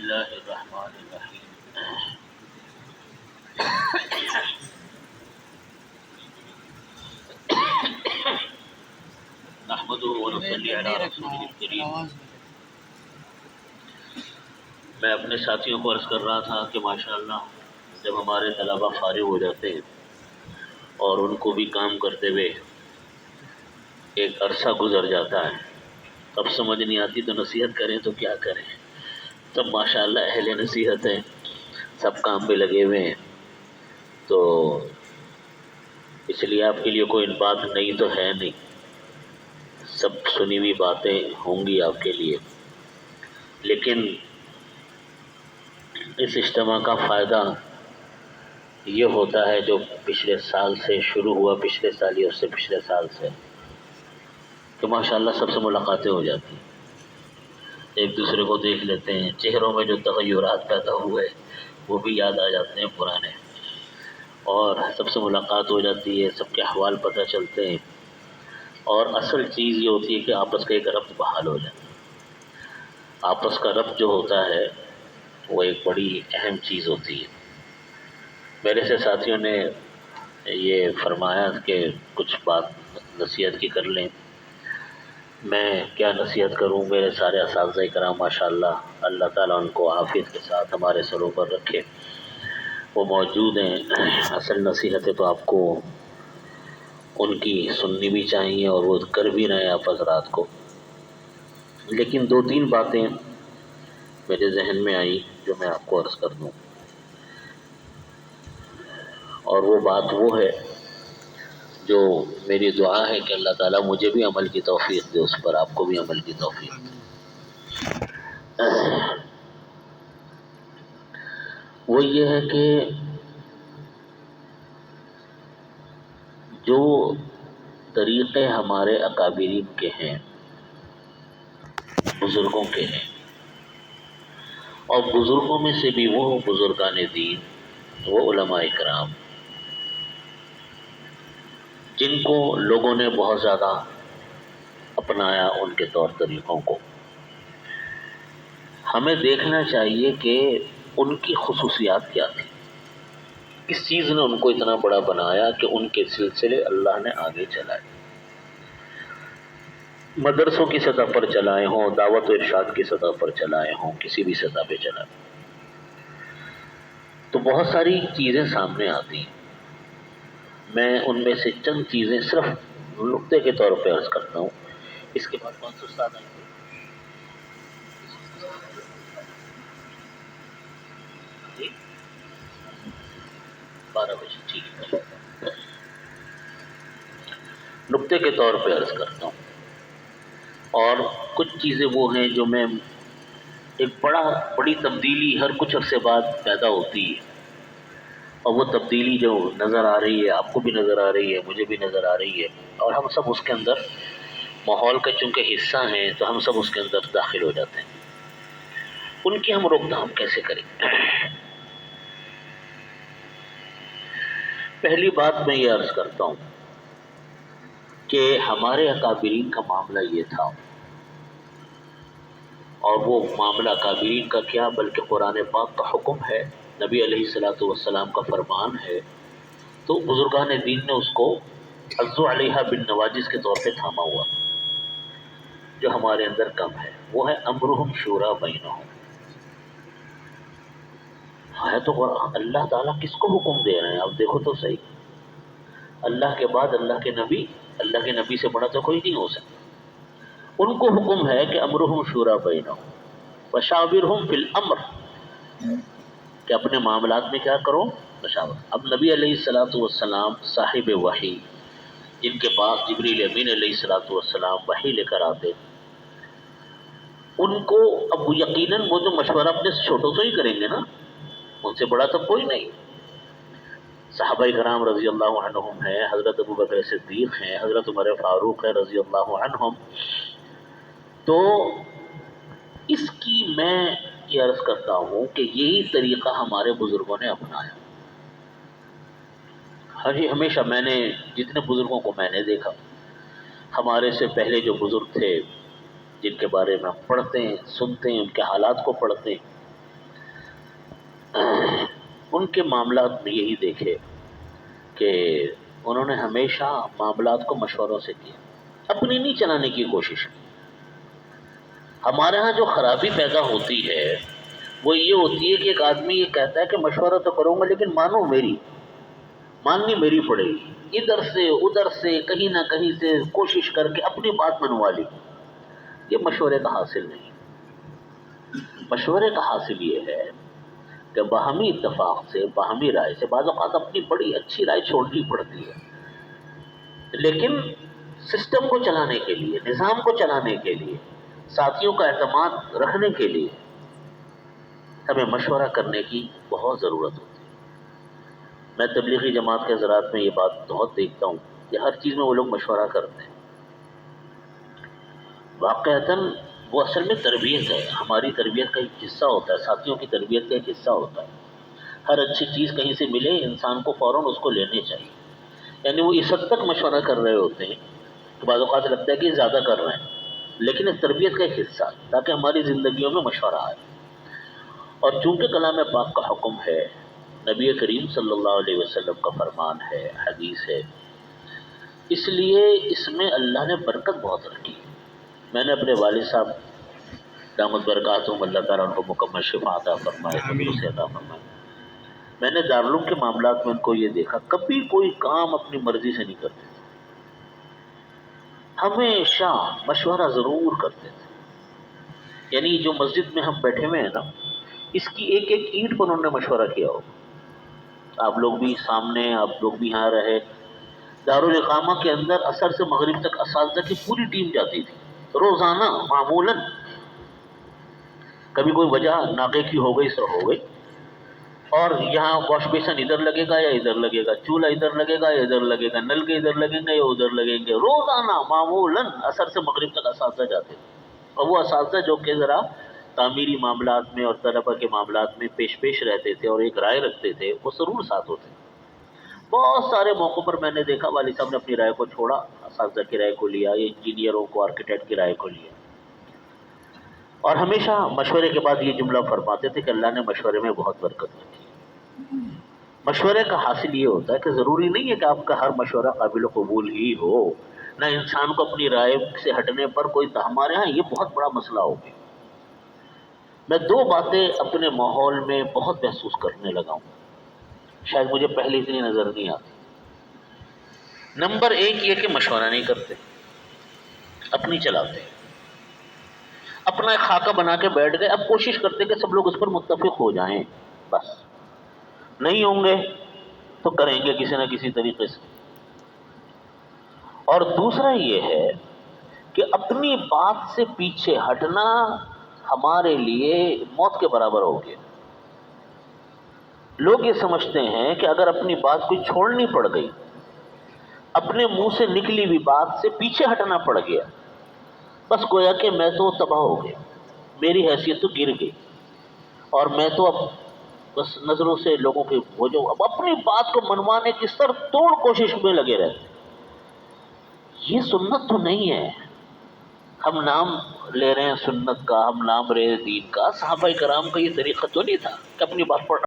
الله الرحمن الرحيم نحمده ونصلي على رسوله الكريم. میں اپنے ساتھیوں کو عرض کر رہا تھا کہ ماشاءاللہ جب ہمارے طلبہ فارغ ہو جاتے ہیں اور ان کو بھی کام کرتے ہوئے ایک عرصہ گزر جاتا ہے، اب سمجھ نہیں آتی تو نصیحت کریں تو کیا کریں. سب ماشاءاللہ اہل نصیحت ہیں، سب کام پہ لگے ہوئے ہیں، تو اس لیے آپ کے لیے کوئی بات نئی تو ہے نہیں، سب سنی ہوئی باتیں ہوں گی آپ کے لیے. لیکن اس اجتماع کا فائدہ یہ ہوتا ہے جو پچھلے سال سے شروع ہوا، پچھلے سال یا اس سے پچھلے سال سے، کہ ماشاءاللہ سب سے ملاقاتیں ہو جاتی ہیں، ایک دوسرے کو دیکھ لیتے ہیں، چہروں میں جو تغیرات پیدا ہوئے وہ بھی یاد آ جاتے ہیں پرانے، اور سب سے ملاقات ہو جاتی ہے، سب کے احوال پتہ چلتے ہیں. اور اصل چیز یہ ہوتی ہے کہ آپس کا ایک ربط بحال ہو جاتا ہے. آپس کا ربط جو ہوتا ہے وہ ایک بڑی اہم چیز ہوتی ہے. میرے سے ساتھیوں نے یہ فرمایا کہ کچھ بات نصیحت کی کر لیں. میں کیا نصیحت کروں، میرے سارے اساتذہ کرام ماشاءاللہ اللہ تعالیٰ ان کو عافیت کے ساتھ ہمارے سروں پر رکھے، وہ موجود ہیں. اصل نصیحتیں تو آپ کو ان کی سننی بھی چاہیے اور وہ کر بھی رہے ہیں آپ حضرات کو. لیکن دو تین باتیں میرے ذہن میں آئی جو میں آپ کو عرض کر دوں، اور وہ بات وہ ہے جو میری دعا ہے کہ اللہ تعالیٰ مجھے بھی عمل کی توفیق دے، اس پر آپ کو بھی عمل کی توفیق دے. وہ یہ ہے کہ جو طریقے ہمارے اکابرین کے ہیں، بزرگوں کے ہیں، اور بزرگوں میں سے بھی وہ بزرگان دین، وہ علماء کرام جن کو لوگوں نے بہت زیادہ اپنایا، ان کے طور طریقوں کو ہمیں دیکھنا چاہیے کہ ان کی خصوصیات کیا تھی، کس چیز نے ان کو اتنا بڑا بنایا کہ ان کے سلسلے اللہ نے آگے چلائے. مدرسوں کی سطح پر چلائے ہوں، دعوت و ارشاد کی سطح پر چلائے ہوں، کسی بھی سطح پہ چلائے، تو بہت ساری چیزیں سامنے آتی ہیں. میں ان میں سے چند چیزیں صرف نقطے کے طور پہ عرض کرتا ہوں. اس کے بعد کون سے استاد آئیں گے؟ 12 بجے، ٹھیک ہے. نقطے کے طور پہ عرض کرتا ہوں، اور کچھ چیزیں وہ ہیں جو میں ایک بڑی تبدیلی ہر کچھ عرصے بعد پیدا ہوتی ہے، اور وہ تبدیلی جو نظر آ رہی ہے، آپ کو بھی نظر آ رہی ہے، مجھے بھی نظر آ رہی ہے، اور ہم سب اس کے اندر ماحول کا چونکہ حصہ ہیں تو ہم سب اس کے اندر داخل ہو جاتے ہیں. ان کی ہم روک تھام کیسے کریں؟ پہلی بات میں یہ عرض کرتا ہوں کہ ہمارے اکابرین کا معاملہ یہ تھا، اور وہ معاملہ اکابرین کا کیا بلکہ قرآن پاک کا حکم ہے، نبی علیہ الصلوۃ والسلام کا فرمان ہے، تو بزرگان دین نے اس کو عضو علیہا بالنواجذ کے طور پہ تھاما ہوا. جو ہمارے اندر کم ہے وہ ہے امرہم شورا بینہم. ہے تو اللہ تعالیٰ کس کو حکم دے رہے ہیں؟ آپ دیکھو تو صحیح، اللہ کے بعد اللہ کے نبی سے بڑا تو کوئی نہیں ہو سکتا. ان کو حکم ہے کہ امرہم شورا بینہم وشاورہم فی الامر، کہ اپنے معاملات میں کیا کرو؟ مشاورت. اب نبی علیہ الصلوۃ والسلام صاحب وحی، جن کے پاس جبریل امین علیہ الصلوۃ والسلام وحی لے کر آتے، ان کو اب یقیناً وہ جو مشورہ اپنے چھوٹوں سے ہی کریں گے نا، ان سے بڑا تو کوئی نہیں. صحابہ کرام رضی اللہ عنہم ہیں، حضرت ابو بکر صدیق ہیں، حضرت عمر فاروق ہیں رضی اللہ عنہم. تو اس کی میں یہ عرض کرتا ہوں کہ یہی طریقہ ہمارے بزرگوں نے اپنایا. ہمیشہ میں نے جتنے بزرگوں کو میں نے دیکھا، ہمارے سے پہلے جو بزرگ تھے جن کے بارے میں ہم پڑھتے ہیں، سنتے ہیں، ان کے حالات کو پڑھتے ہیں، ان کے معاملات میں یہی دیکھے کہ انہوں نے ہمیشہ معاملات کو مشوروں سے کیا، اپنی نہیں چلانے کی کوشش کی۔ ہمارے ہاں جو خرابی پیدا ہوتی ہے وہ یہ ہوتی ہے کہ ایک آدمی یہ کہتا ہے کہ مشورہ تو کروں گا لیکن ماننی میری پڑے گی، ادھر سے ادھر سے کہیں نہ کہیں سے کوشش کر کے اپنی بات منوا لی۔ یہ مشورے کا حاصل نہیں۔ مشورے کا حاصل یہ ہے کہ باہمی اتفاق سے، باہمی رائے سے، بعض اوقات اپنی بڑی اچھی رائے چھوڑنی پڑتی ہے، لیکن سسٹم کو چلانے کے لیے، نظام کو چلانے کے لیے، ساتھیوں کا اعتماد رکھنے کے لیے ہمیں مشورہ کرنے کی بہت ضرورت ہوتی ہے۔ میں تبلیغی جماعت کے حضرات میں یہ بات بہت دیکھتا ہوں کہ ہر چیز میں وہ لوگ مشورہ کرتے ہیں۔ واقعتاً وہ اصل میں تربیت ہے، ہماری تربیت کا ایک حصہ ہوتا ہے، ساتھیوں کی تربیت کا ایک حصہ ہوتا ہے۔ ہر اچھی چیز کہیں سے ملے انسان کو فوراً اس کو لینے چاہیے، یعنی وہ اس حد تک مشورہ کر رہے ہوتے ہیں کہ بعض اوقات لگتا ہے کہ زیادہ کر رہے ہیں، لیکن اس تربیت کا ایک حصہ تاکہ ہماری زندگیوں میں مشورہ آئے۔ اور چونکہ کلام پاک کا حکم ہے، نبی کریم صلی اللہ علیہ وسلم کا فرمان ہے، حدیث ہے، اس لیے اس میں اللہ نے برکت بہت رکھی۔ میں نے اپنے والد صاحب دامت برکاتہم، اللہ تعالیٰ ان کو مکمل شفا عطا فرمائے، تندرستی عطا فرمائے، میں نے دارالعلوم کے معاملات میں ان کو یہ دیکھا کبھی کوئی کام اپنی مرضی سے نہیں کرتے تھے، ہمیشہ مشورہ ضرور کرتے تھے۔ یعنی جو مسجد میں ہم بیٹھے ہوئے ہیں نا، اس کی ایک ایک اینٹ پر انہوں نے مشورہ کیا ہو۔ آپ لوگ بھی سامنے، آپ لوگ بھی یہاں رہے، دارالاقامہ کے اندر عصر سے مغرب تک اساتذہ کی پوری ٹیم جاتی تھی روزانہ معمولاً۔ کبھی کوئی وجہ ناقے کی ہو گئی سو ہو گئی، اور یہاں واش بیسن ادھر لگے گا یا ادھر لگے گا، چولہا ادھر لگے گا یا ادھر لگے گا، نل کے ادھر لگیں گے یا ادھر لگیں گے، روزانہ معمولاً عصر سے مغرب تک اساتذہ جاتے تھے۔ اور وہ اساتذہ جو کہ ذرا تعمیری معاملات میں اور طلبہ کے معاملات میں پیش رہتے تھے اور ایک رائے رکھتے تھے، وہ ضرور ساتھ ہوتے۔ بہت سارے موقعوں پر میں نے دیکھا والد صاحب نے اپنی رائے کو چھوڑا، اساتذہ کی رائے کو لیا، انجینئروں کو، آرکیٹیکٹ کی رائے کو لیا، اور ہمیشہ مشورے کے بعد یہ جملہ فرماتے تھے کہ اللہ نے مشورے میں بہت برکت رکھی۔ مشورے کا حاصل یہ ہوتا ہے کہ ضروری نہیں ہے کہ آپ کا ہر مشورہ قابل قبول ہی ہو، نہ انسان کو اپنی رائے سے ہٹنے پر کوئی، ہمارے ہاں یہ بہت بڑا مسئلہ ہو گیا۔ میں دو باتیں اپنے ماحول میں بہت محسوس کرنے لگا ہوں، شاید مجھے پہلے اتنی نظر نہیں آتی۔ نمبر ایک یہ کہ مشورہ نہیں کرتے، اپنی چلاتے، اپنا ایک خاکہ بنا کے بیٹھ گئے، اب کوشش کرتے کہ سب لوگ اس پر متفق ہو جائیں، بس نہیں ہوں گے تو کریں گے کسی نہ کسی طریقے سے۔ اور دوسرا یہ ہے کہ اپنی بات سے پیچھے ہٹنا ہمارے لیے موت کے برابر ہو گیا۔ لوگ یہ سمجھتے ہیں کہ اگر اپنی بات کوئی چھوڑنی پڑ گئی، اپنے منہ سے نکلی ہوئی بات سے پیچھے ہٹنا پڑ گیا، بس گویا کہ میں تو تباہ ہو گیا، میری حیثیت تو گر گئی، اور میں تو اب بس نظروں سے لوگوں کے ہو جاؤں، اب اپنی بات کو منوانے کی سر توڑ کوشش میں لگے رہتے۔ یہ سنت تو نہیں ہے۔ ہم نام لے رہے ہیں سنت کا، ہم نام لے رہے ہیں دین کا، صحابہ کرام کا یہ طریقہ تو نہیں تھا کہ اپنی بات پر